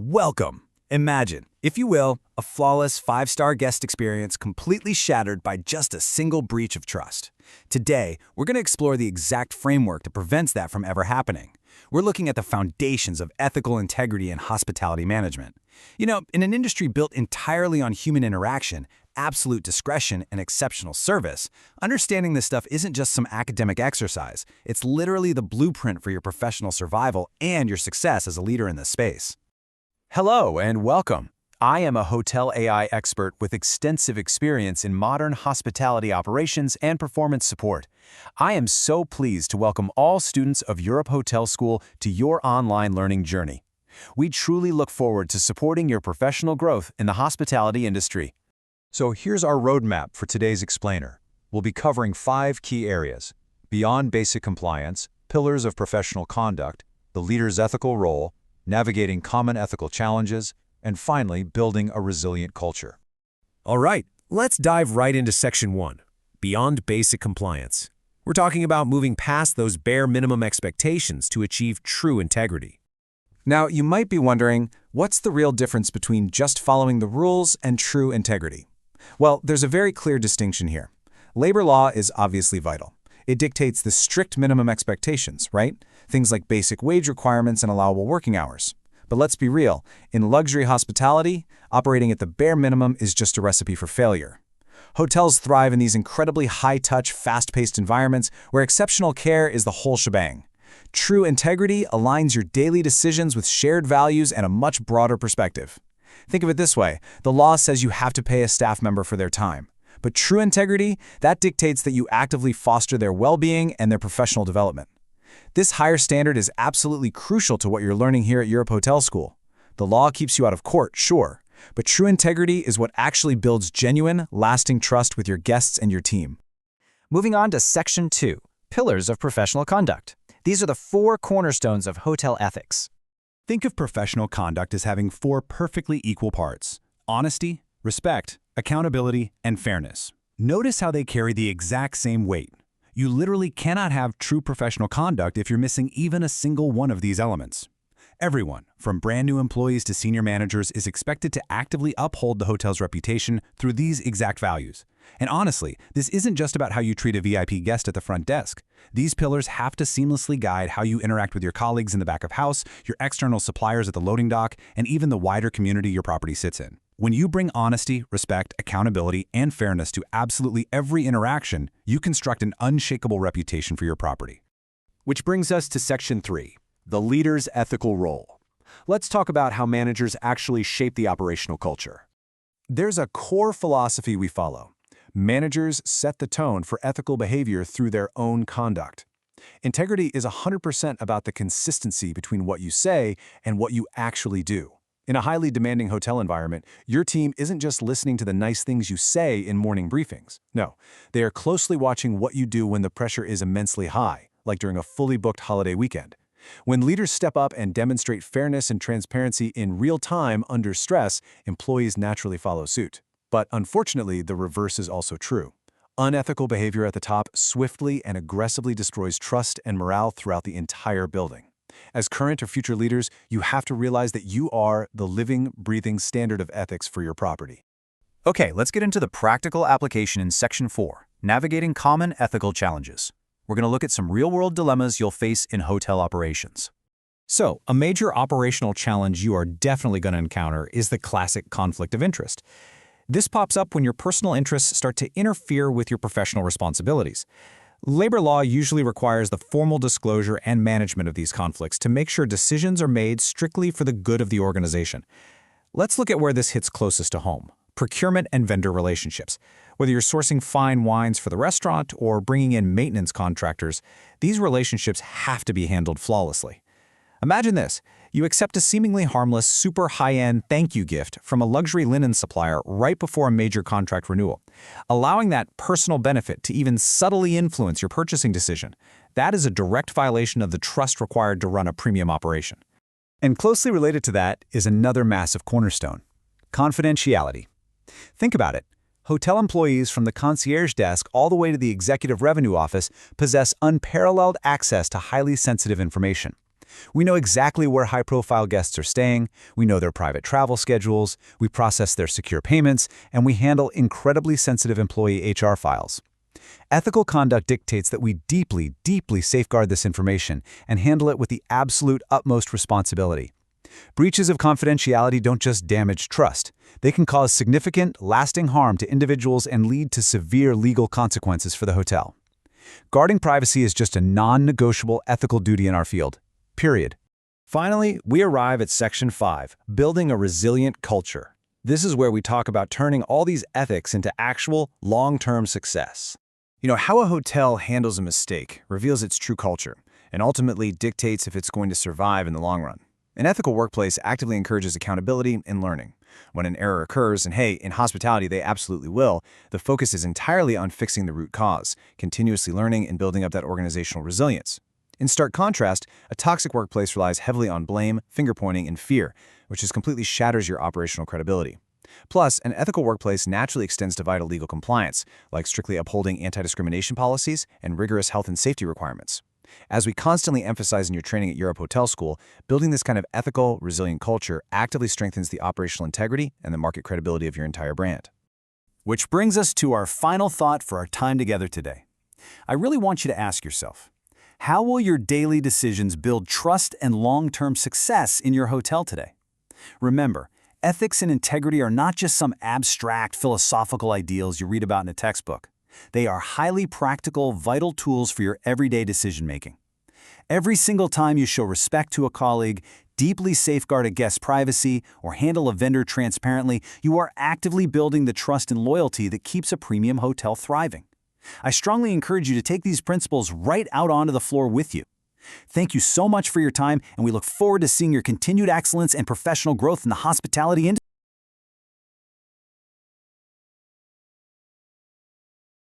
Welcome. Imagine, if you will, a flawless five-star guest experience completely shattered by just a single breach of trust. Today, we're going to explore the exact framework that prevents that from ever happening. We're looking at the foundations of ethical integrity and hospitality management. You know, in an industry built entirely on human interaction, absolute discretion, and exceptional service, understanding this stuff isn't just some academic exercise. It's literally the blueprint for your professional survival and your success as a leader in this space. Hello and welcome. I am a hotel AI expert with extensive experience in modern hospitality operations and performance support. I am so pleased to welcome all students of Europe Hotel School to your online learning journey. We truly look forward to supporting your professional growth in the hospitality industry. So here's our roadmap for today's explainer. We'll be covering 5 key areas: beyond basic compliance, pillars of professional conduct, the leader's ethical role, navigating common ethical challenges, and finally, building a resilient culture. All right, let's dive right into Section 1, Beyond Basic Compliance. We're talking about moving past those bare minimum expectations to achieve true integrity. Now, you might be wondering, what's the real difference between just following the rules and true integrity? Well, there's a very clear distinction here. Labor law is obviously vital. It dictates the strict minimum expectations, right? Things like basic wage requirements and allowable working hours. But let's be real, in luxury hospitality, operating at the bare minimum is just a recipe for failure. Hotels thrive in these incredibly high-touch, fast-paced environments where exceptional care is the whole shebang. True integrity aligns your daily decisions with shared values and a much broader perspective. Think of it this way, the law says you have to pay a staff member for their time. But true integrity, that dictates that you actively foster their well-being and their professional development. This higher standard is absolutely crucial to what you're learning here at Europe Hotel School. The law keeps you out of court, sure, but true integrity is what actually builds genuine, lasting trust with your guests and your team. Moving on to Section 2, Pillars of Professional Conduct. These are the 4 cornerstones of hotel ethics. Think of professional conduct as having 4 perfectly equal parts: honesty, respect, accountability, and fairness. Notice how they carry the exact same weight. You literally cannot have true professional conduct if you're missing even a single one of these elements. Everyone, from brand new employees to senior managers, is expected to actively uphold the hotel's reputation through these exact values. And honestly, this isn't just about how you treat a VIP guest at the front desk. These pillars have to seamlessly guide how you interact with your colleagues in the back of house, your external suppliers at the loading dock, and even the wider community your property sits in. When you bring honesty, respect, accountability, and fairness to absolutely every interaction, you construct an unshakable reputation for your property. Which brings us to Section 3, the leader's ethical role. Let's talk about how managers actually shape the operational culture. There's a core philosophy we follow. Managers set the tone for ethical behavior through their own conduct. Integrity is 100% about the consistency between what you say and what you actually do. In a highly demanding hotel environment, your team isn't just listening to the nice things you say in morning briefings. No, they are closely watching what you do when the pressure is immensely high, like during a fully booked holiday weekend. When leaders step up and demonstrate fairness and transparency in real time under stress, employees naturally follow suit. But unfortunately, the reverse is also true. Unethical behavior at the top swiftly and aggressively destroys trust and morale throughout the entire building. As current or future leaders, you have to realize that you are the living, breathing standard of ethics for your property. Okay, let's get into the practical application in Section 4, Navigating Common Ethical Challenges. We're going to look at some real-world dilemmas you'll face in hotel operations. So, a major operational challenge you are definitely going to encounter is the classic conflict of interest. This pops up when your personal interests start to interfere with your professional responsibilities. Labor law usually requires the formal disclosure and management of these conflicts to make sure decisions are made strictly for the good of the organization. Let's look at where this hits closest to home: procurement and vendor relationships. Whether you're sourcing fine wines for the restaurant or bringing in maintenance contractors, these relationships have to be handled flawlessly. Imagine this. You accept a seemingly harmless, super high-end thank you gift from a luxury linen supplier right before a major contract renewal. Allowing that personal benefit to even subtly influence your purchasing decision, that is a direct violation of the trust required to run a premium operation. And closely related to that is another massive cornerstone: confidentiality. Think about it. Hotel employees from the concierge desk all the way to the executive revenue office possess unparalleled access to highly sensitive information. We know exactly where high-profile guests are staying, we know their private travel schedules, we process their secure payments, and we handle incredibly sensitive employee HR files. Ethical conduct dictates that we deeply, deeply safeguard this information and handle it with the absolute utmost responsibility. Breaches of confidentiality don't just damage trust. They can cause significant, lasting harm to individuals and lead to severe legal consequences for the hotel. Guarding privacy is just a non-negotiable ethical duty in our field. Period. Finally, we arrive at Section 5, Building a Resilient Culture. This is where we talk about turning all these ethics into actual, long-term success. How a hotel handles a mistake reveals its true culture and ultimately dictates if it's going to survive in the long run. An ethical workplace actively encourages accountability and learning. When an error occurs, and hey, in hospitality they absolutely will, the focus is entirely on fixing the root cause, continuously learning and building up that organizational resilience. In stark contrast, a toxic workplace relies heavily on blame, finger-pointing, and fear, which just completely shatters your operational credibility. Plus, an ethical workplace naturally extends to vital legal compliance, like strictly upholding anti-discrimination policies and rigorous health and safety requirements. As we constantly emphasize in your training at Europe Hotel School, building this kind of ethical, resilient culture actively strengthens the operational integrity and the market credibility of your entire brand. Which brings us to our final thought for our time together today. I really want you to ask yourself, how will your daily decisions build trust and long-term success in your hotel today? Remember, ethics and integrity are not just some abstract philosophical ideals you read about in a textbook. They are highly practical, vital tools for your everyday decision-making. Every single time you show respect to a colleague, deeply safeguard a guest's privacy, or handle a vendor transparently, you are actively building the trust and loyalty that keeps a premium hotel thriving. I strongly encourage you to take these principles right out onto the floor with you. Thank you so much for your time, and we look forward to seeing your continued excellence and professional growth in the hospitality industry.